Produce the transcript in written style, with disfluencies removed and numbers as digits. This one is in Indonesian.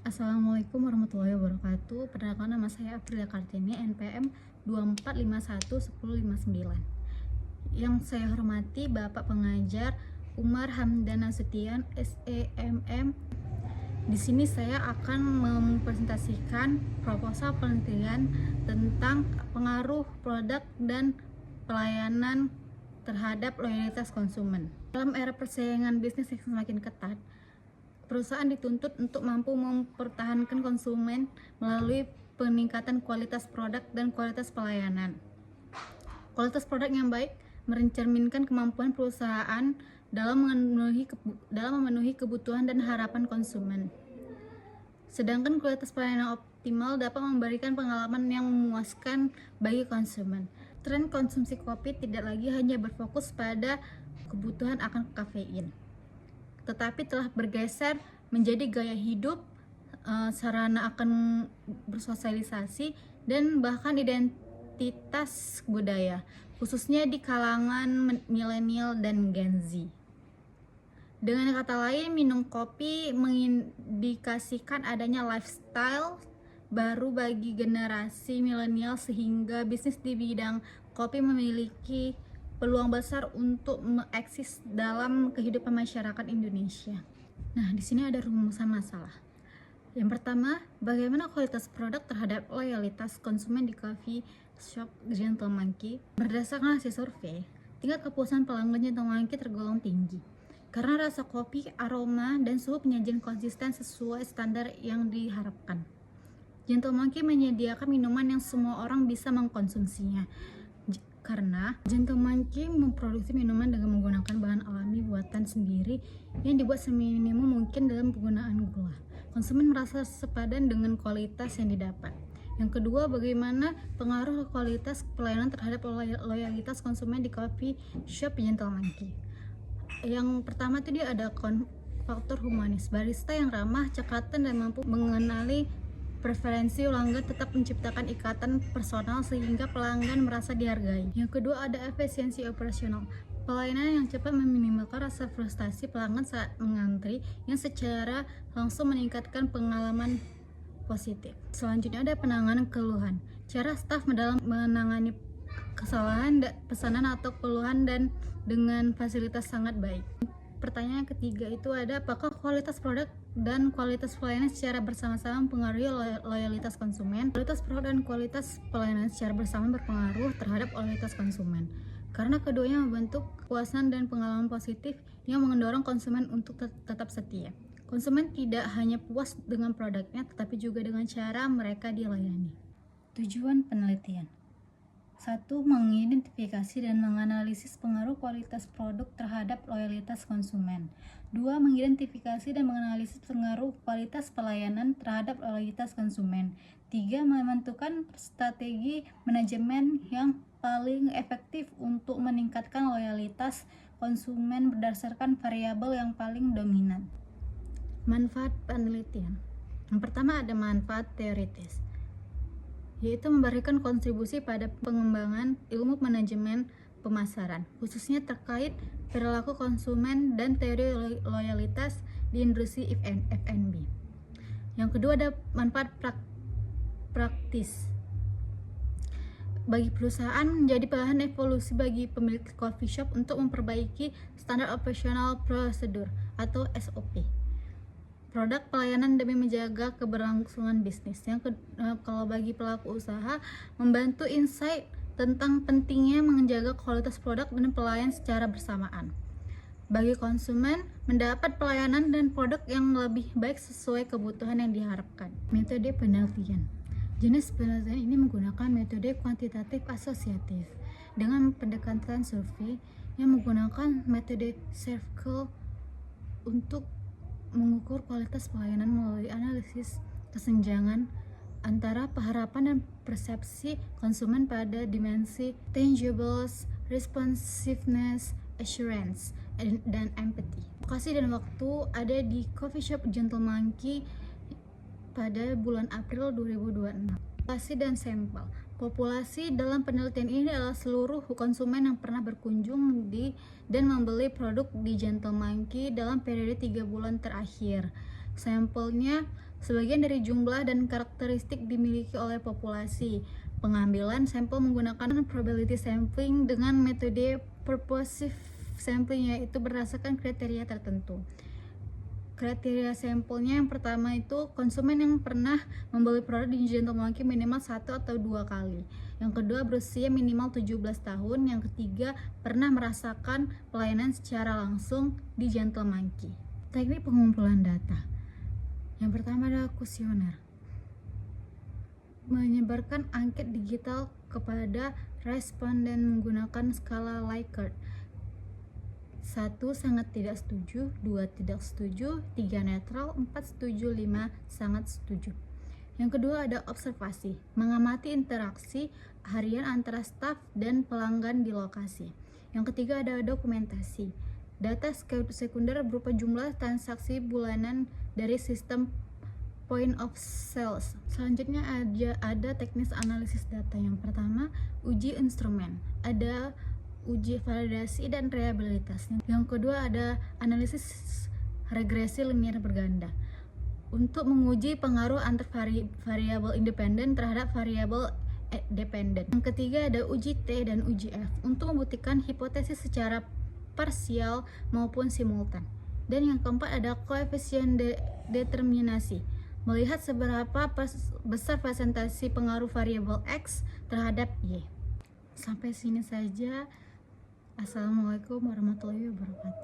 Assalamualaikum warahmatullahi wabarakatuh. Perkenalkan, nama saya Aprilia Kartini, NPM 24511059. Yang saya hormati Bapak Pengajar Umar Hamdan Nasution, SEMM. Di sini saya akan mempresentasikan proposal penelitian tentang pengaruh produk dan pelayanan terhadap loyalitas konsumen. Dalam era persaingan bisnis yang semakin ketat, perusahaan dituntut untuk mampu mempertahankan konsumen melalui peningkatan kualitas produk dan kualitas pelayanan. Kualitas produk yang baik mencerminkan kemampuan perusahaan dalam memenuhi kebutuhan dan harapan konsumen. Sedangkan kualitas pelayanan optimal dapat memberikan pengalaman yang memuaskan bagi konsumen. Tren konsumsi kopi tidak lagi hanya berfokus pada kebutuhan akan kafein, tetapi telah bergeser menjadi gaya hidup, sarana akan bersosialisasi, dan bahkan identitas budaya, khususnya di kalangan milenial dan Gen Z. Dengan kata lain, minum kopi mengindikasikan adanya lifestyle baru bagi generasi milenial, sehingga bisnis di bidang kopi memiliki peluang besar untuk eksis dalam kehidupan masyarakat Indonesia. Nah, di sini ada rumusan masalah. Yang pertama, bagaimana kualitas produk terhadap loyalitas konsumen di coffee shop Gentle Monkey? Berdasarkan hasil survei, tingkat kepuasan pelanggan Gentle Monkey tergolong tinggi karena rasa kopi, aroma, dan suhu penyajian konsisten sesuai standar yang diharapkan. Gentle Monkey menyediakan minuman yang semua orang bisa mengkonsumsinya, karena Gentle Monkey memproduksi minuman dengan menggunakan bahan alami buatan sendiri yang dibuat seminimum mungkin dalam penggunaan gula. Konsumen merasa sepadan dengan kualitas yang didapat. Yang kedua, bagaimana pengaruh kualitas pelayanan terhadap loyalitas konsumen di coffee shop Gentle Monkey? Yang pertama itu dia ada faktor humanis. Barista yang ramah, cekatan, dan mampu mengenali preferensi pelanggan tetap menciptakan ikatan personal sehingga pelanggan merasa dihargai. Yang kedua ada efisiensi operasional. Pelayanan yang cepat meminimalkan rasa frustasi pelanggan saat mengantri, yang secara langsung meningkatkan pengalaman positif. Selanjutnya ada penanganan keluhan. Cara staf dalam menangani kesalahan pesanan atau keluhan dan dengan fasilitas sangat baik. Pertanyaan ketiga itu ada, apakah kualitas produk dan kualitas pelayanan secara bersama-sama mempengaruhi loyalitas konsumen? Kualitas produk dan kualitas pelayanan secara bersama berpengaruh terhadap loyalitas konsumen, karena keduanya membentuk kepuasan dan pengalaman positif yang mendorong konsumen untuk tetap setia. Konsumen tidak hanya puas dengan produknya, tetapi juga dengan cara mereka dilayani. Tujuan penelitian: 1. Mengidentifikasi dan menganalisis pengaruh kualitas produk terhadap loyalitas konsumen. 2. Mengidentifikasi dan menganalisis pengaruh kualitas pelayanan terhadap loyalitas konsumen. 3. Menentukan strategi manajemen yang paling efektif untuk meningkatkan loyalitas konsumen berdasarkan variabel yang paling dominan. Manfaat penelitian. Yang pertama ada manfaat teoritis, yaitu memberikan kontribusi pada pengembangan ilmu manajemen pemasaran, khususnya terkait perilaku konsumen dan teori loyalitas di industri F&B. Yang kedua ada manfaat praktis. Bagi perusahaan, menjadi bahan evaluasi bagi pemilik coffee shop untuk memperbaiki standar operasional prosedur atau SOP, produk pelayanan demi menjaga keberlangsungan bisnis. Kalau bagi pelaku usaha, membantu insight tentang pentingnya menjaga kualitas produk dan pelayanan secara bersamaan. Bagi konsumen, mendapat pelayanan dan produk yang lebih baik sesuai kebutuhan yang diharapkan. Metode penelitian. Jenis penelitian ini menggunakan metode kuantitatif asosiatif dengan pendekatan survei yang menggunakan metode circle untuk mengukur kualitas pelayanan melalui analisis kesenjangan antara harapan dan persepsi konsumen pada dimensi tangibles, responsiveness, assurance, dan empathy. Lokasi dan waktu ada di coffee shop Gentle Monkey pada bulan April 2026. Populasi dan sampel. Populasi dalam penelitian ini adalah seluruh konsumen yang pernah berkunjung dan membeli produk di Gentle Monkey dalam periode 3 bulan terakhir. Sampelnya sebagian dari jumlah dan karakteristik dimiliki oleh populasi. Pengambilan sampel menggunakan probability sampling dengan metode purposive sampling, yaitu berdasarkan kriteria tertentu. Kriteria sampelnya yang pertama itu konsumen yang pernah membeli produk di Gentle Monkey minimal 1 atau 2 kali. Yang kedua berusia minimal 17 tahun. Yang ketiga pernah merasakan pelayanan secara langsung di Gentle Monkey. Teknik pengumpulan data. Yang pertama adalah kuesioner. Menyebarkan angket digital kepada responden menggunakan skala Likert. 1. Sangat tidak setuju, 2. Tidak setuju, 3. Netral, 4. Setuju, 5. Sangat setuju. Yang kedua ada observasi, mengamati interaksi harian antara staf dan pelanggan di lokasi. Yang ketiga ada dokumentasi, data sekunder berupa jumlah transaksi bulanan dari sistem point of sales. Selanjutnya ada teknis analisis data. Yang pertama uji instrumen, ada uji validasi dan reliabilitas. Yang kedua ada analisis regresi linear berganda untuk menguji pengaruh antar variabel independen terhadap variabel dependen. Yang ketiga ada uji T dan uji F untuk membuktikan hipotesis secara parsial maupun simultan. Dan yang keempat ada koefisien determinasi, melihat seberapa besar presentasi pengaruh variabel X terhadap Y. Sampai sini saja. Assalamualaikum warahmatullahi wabarakatuh.